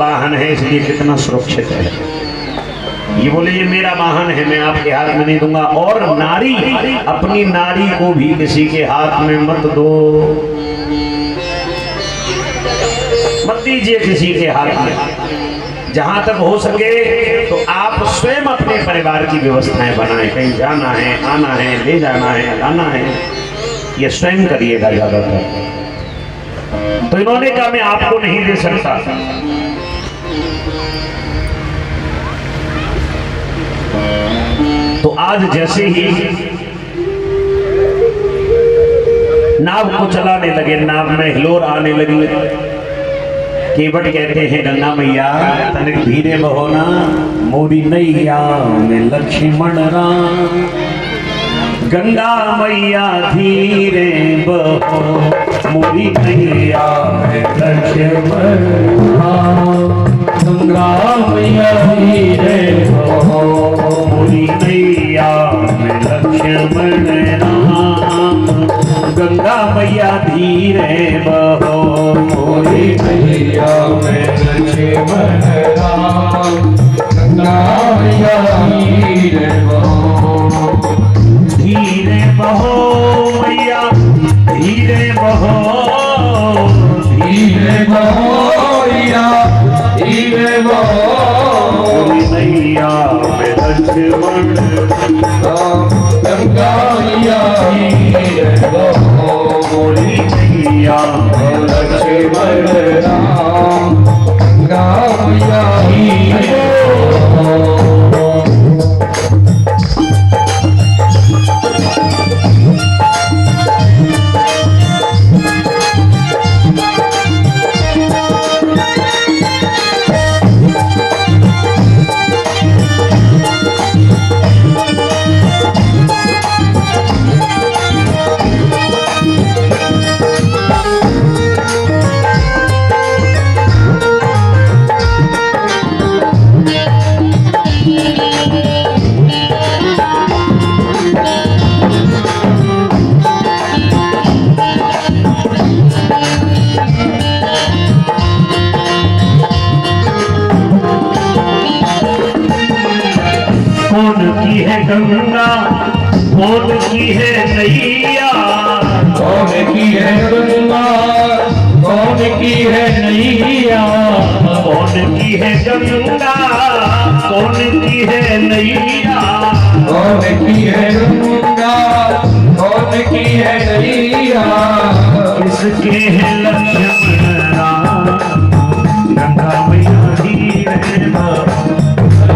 वाहन है इसलिए कितना सुरक्षित है। ये बोले ये मेरा वाहन है, मैं आपके हाथ में नहीं दूंगा। और नारी अपनी नारी को भी किसी के हाथ में मत दो, मत दीजिए किसी के हाथ में। जहां तक हो सके तो आप स्वयं अपने परिवार की व्यवस्थाएं बनाएं। कहीं जाना है, आना है, ले जाना है, लाना है, ये स्वयं करिएगा ज्यादातर। तो इन्होंने कहा मैं आपको नहीं दे सकता। तो आज जैसे ही नाव को चलाने लगे, नाव में हिलोर आने लगी। केवट कहते हैं गंगा मैया तनिक धीरे बहो ना, मोरी नैया में लक्ष्मण राम। गंगा मैया धीरे बहो, मोरी नैया में लक्ष्मण राम। गंगा मैया धीरे बहो, मोरी नैया में लक्ष्मण राम। गंगा मैया धीरे बहो, मोरी नैया में लक्ष्मण राम। गंगा मैया धीरे बहो, धीरे बहो मैया धीरे बहो, धीरे बहो मैया धीरे बहो। मोरी नैया में लक्ष्मण राम। गंगा मैया धीरे बहो, मोरी नैया में लक्ष्मण राम। गंगा मैया धीरे बहो। गंगा कौन की है नैया, कौन की है गंगा कौन की है नैया। कौन की है गंगा कौन की है नैया। कौन की है गंगा कौन की है नैया। किसके है लक्ष्मण राम, गंगा मैया धीरे बहो।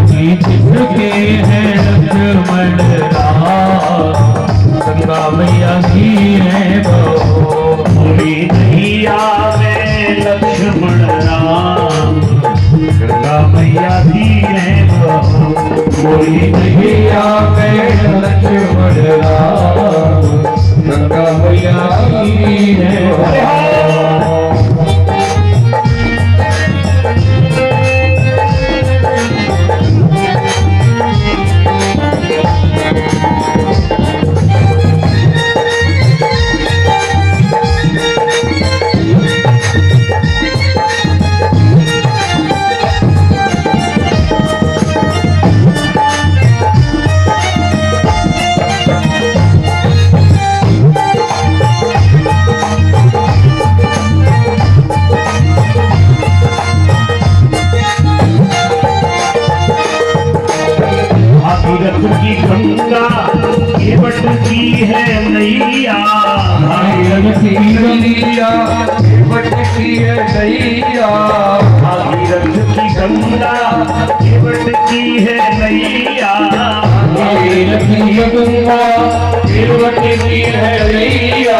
किसके है लक्ष्मण राम, गंगा मैया धीरे बहो। मोरी नैया में लक्ष्मण राम, गंगा मैया धीरे बहो। मोरी नैया में लक्ष्मण राम, गंगा मैया धीरे बहो। की गंगा केवट की है नैया। भागीरथ की गंगा केवट की है नैया। भागीरथ की गंगा केवट की है नैया। भागीरथ की गंगा केवट की है नैया।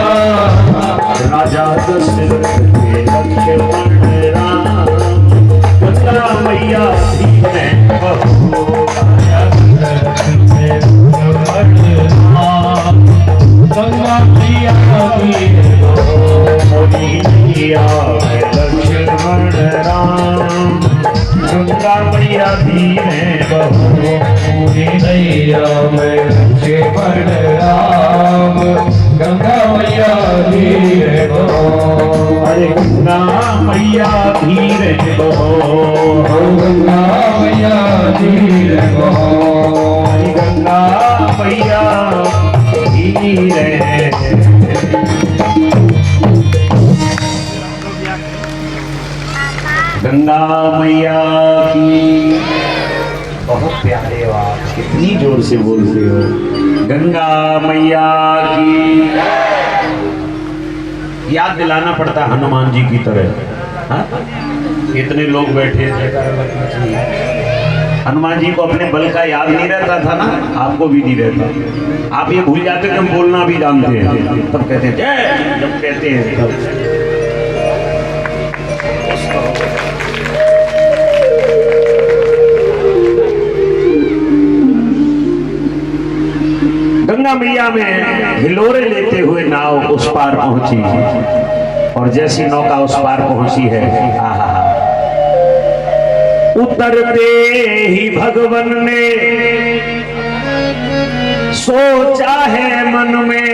राजा दशरथ के लक्ष्मण राम, गंगा मैया धीरे बहो। गंगा मैया धीरे बहो, मोरी नैया में लक्ष्मण राम। गंगा मैया धीरे बहो, मोरी नैया में लक्ष्मण राम। गंगा मैया धीरे बहो। अरे गंगा मैया धीरे बहो, गंगा मैया जी गंगा मैया जी रहे। गंगा मैया की। बहुत प्यारे हो आप, कितनी जोर से बोलते हो। गंगा मैया की। याद दिलाना पड़ता हनुमान जी की तरह। हाँ? कितने लोग बैठे थे, हनुमान जी को अपने बल का याद नहीं रहता था ना, आपको भी नहीं रहता। आप ये भूल जाते कि हम बोलना भी जानते हैं, तब कहते हैं जय, जब कहते हैं तब। गंगा मैया में हिलोरे लेते हुए नाव उस पार पहुंची, और जैसी नौका उस पार पहुंची है, आहा, उतरते ही भगवन ने सोचा है मन में,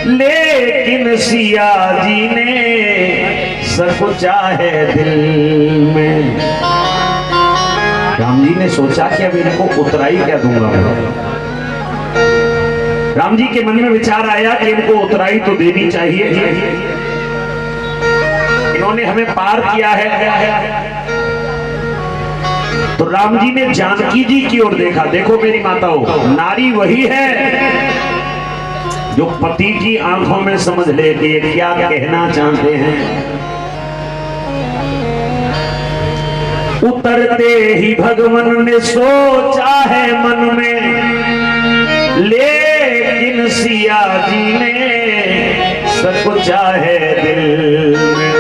लेकिन सिया जी ने सोचा है दिल में। राम जी ने सोचा कि अब इनको उतराई क्या दूंगा मैं। राम जी के मन में विचार आया कि इनको उतराई तो देनी चाहिए, इन्होंने हमें पार किया है। तो राम जी ने जानकी जी की ओर देखा। देखो मेरी माताओं, नारी वही है जो पति की आंखों में समझ ले कि ये क्या कहना चाहते हैं। उतरते ही भगवन ने सोचा है मन में, लेकिन सिया जी ने सोचा है दिल में।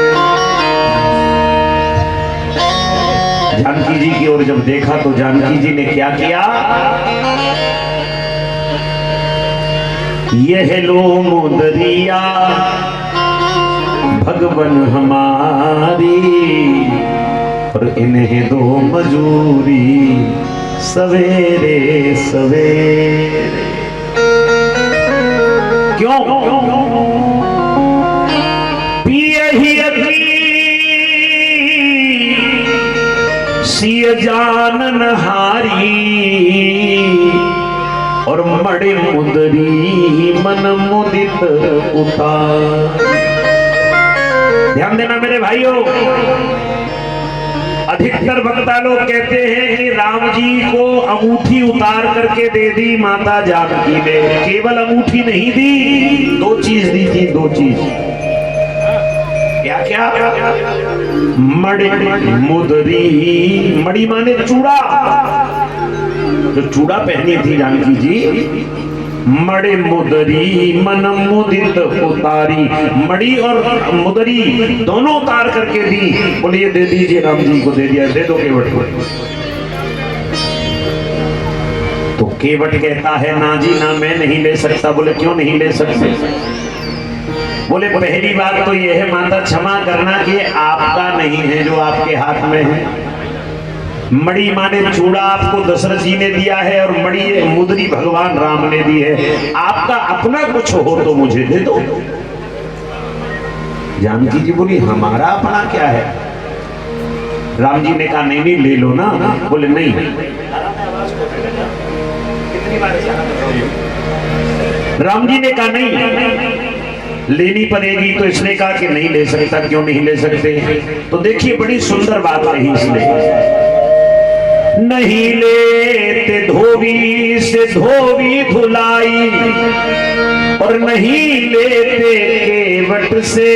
जानकी जी की ओर जब देखा तो जानकी जी ने क्या किया, यह लो मुदरिया भगवन हमारी, और इन्हें दो मजूरी सवेरे सवेरे। क्यों? पिए ही अग्नि सिय जानन हारी, और मड़े मुदरी मन मुदित उतार। ध्यान देना मेरे भाइयों, अधिकतर वक्ता लोग कहते हैं कि राम जी को अंगूठी उतार करके दे दी माता जानकी ने। केवल अंगूठी नहीं दी, दो चीज दी थी, दो चीज। क्या क्या? मड़ी मुदरी, मड़ी माने चूड़ा, जो चूड़ा पहनी थी जानकी जी। मड़े मुदरी मन मुदित उतारी, मड़ी और मुदरी दोनों उतार करके दी। बोलिए दे दीजिए, राम जी को दे दिया, दे दो केवट को। तो केवट कहता है ना जी ना, मैं नहीं ले सकता। बोले क्यों नहीं ले सकते? बोले पहली बात तो यह है माता, क्षमा करना कि आपका नहीं है जो आपके हाथ में है। मड़ी माने चूड़ा आपको दशरथ जी ने दिया है, और मड़ी मुदरी भगवान राम ने दी है। आपका अपना कुछ हो तो मुझे दे दो। जानकी जी बोली हमारा अपना क्या है? राम जी ने कहा नहीं नहीं ले लो ना। बोले नहीं। राम जी ने कहा नहीं लेनी पड़ेगी। तो इसने कहा कि नहीं ले सकता। क्यों नहीं ले सकते? तो देखिए बड़ी सुंदर बात कही इसने, नहीं लेते धोबी से धोबी धुलाई, और नहीं लेते केवट से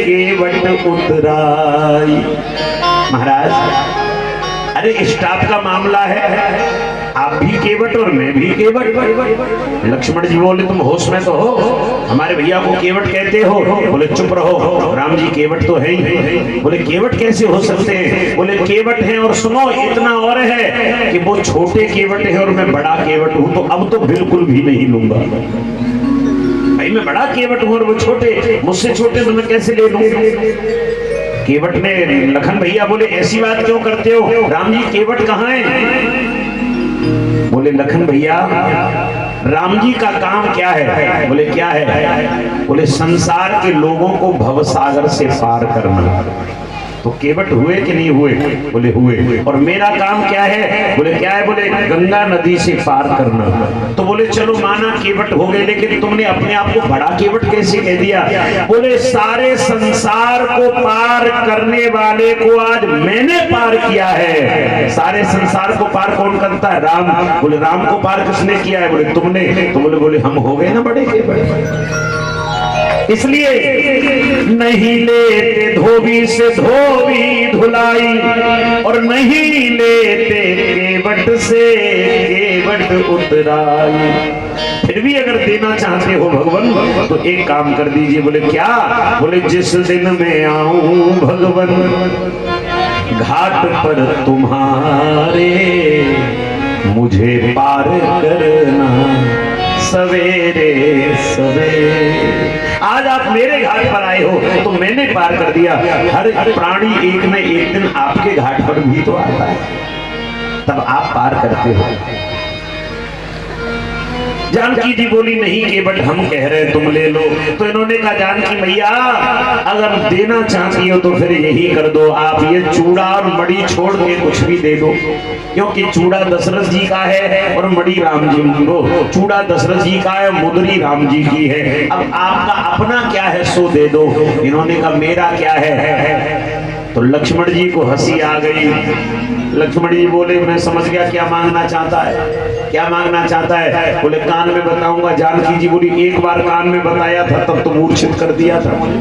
केवट उतराई। महाराज अरे स्टाफ का मामला है, आप भी केवट और मैं भी केवट। लक्ष्मण जी बोले तुम होश में तो हो, हमारे भैया को केवट कहते हो। बोले चुप रहो, राम जी केवट तो है ही। बोले केवट कैसे हो सकते हैं? बोले केवट हैं, और सुनो इतना और है कि वो छोटे केवट है और मैं बड़ा केवट हूं, तो अब तो बिल्कुल भी नहीं लूंगा। भाई मैं बड़ा केवट हूं और वो छोटे, मुझसे छोटे तो मैं कैसे ले लूं? केवट ने लखन भैया बोले ऐसी बात क्यों करते हो, राम जी केवट कहाँ हैं? बोले लखन भैया राम जी का काम क्या है? बोले क्या है? बोले संसार के लोगों को भवसागर से पार करना। तो केवट हुए कि नहीं हुए? बोले हुए। और मेरा काम क्या है? बोले क्या है? बोले गंगा नदी से पार करना। तो बोले चलो माना केवट हो गए, लेकिन तुमने अपने आप को बड़ा केवट कैसे कह दिया? बोले सारे संसार को पार करने वाले को आज मैंने पार किया है। सारे संसार को पार कौन करता है? राम। बोले राम को पार किसने किया है? बोले तुमने। तो बोले हम हो गए ना बड़े केवट। इसलिए नहीं लेते धोबी से धोबी धुलाई, और नहीं लेते केवट से केवट उतराई। फिर भी अगर देना चाहते हो भगवान तो एक काम कर दीजिए। बोले क्या? बोले जिस दिन मैं आऊं भगवान घाट पर तुम्हारे, मुझे पार करना सवेरे सवेरे। आज आप मेरे घाट पर आए हो तो मैंने पार कर दिया। हर प्राणी एक न एक दिन आपके घाट पर भी तो आता है, तब आप पार करते हो। जानकी जी बोली नहीं केवट हम कह रहे तुम ले लो। तो इन्होंने कहा जानकी मैया अगर देना चाहती हो तो फिर यही कर दो, आप ये चूड़ा और मड़ी छोड़ के कुछ भी दे दो, क्योंकि चूड़ा दशरथ जी का है और मड़ी राम जी को। चूड़ा दशरथ जी का है, मुद्री राम जी की है। अब आपका अपना क्या है सो दे दो। इन्होंने कहा मेरा क्या है? तो लक्ष्मण जी को हंसी आ गई। लक्ष्मण जी बोले मैं समझ गया क्या मांगना चाहता है। क्या मांगना चाहता है? बोले कान में बताऊंगा। जानकी जी बोली एक बार कान में बताया था तब तो मूर्छित कर दिया था मुझे।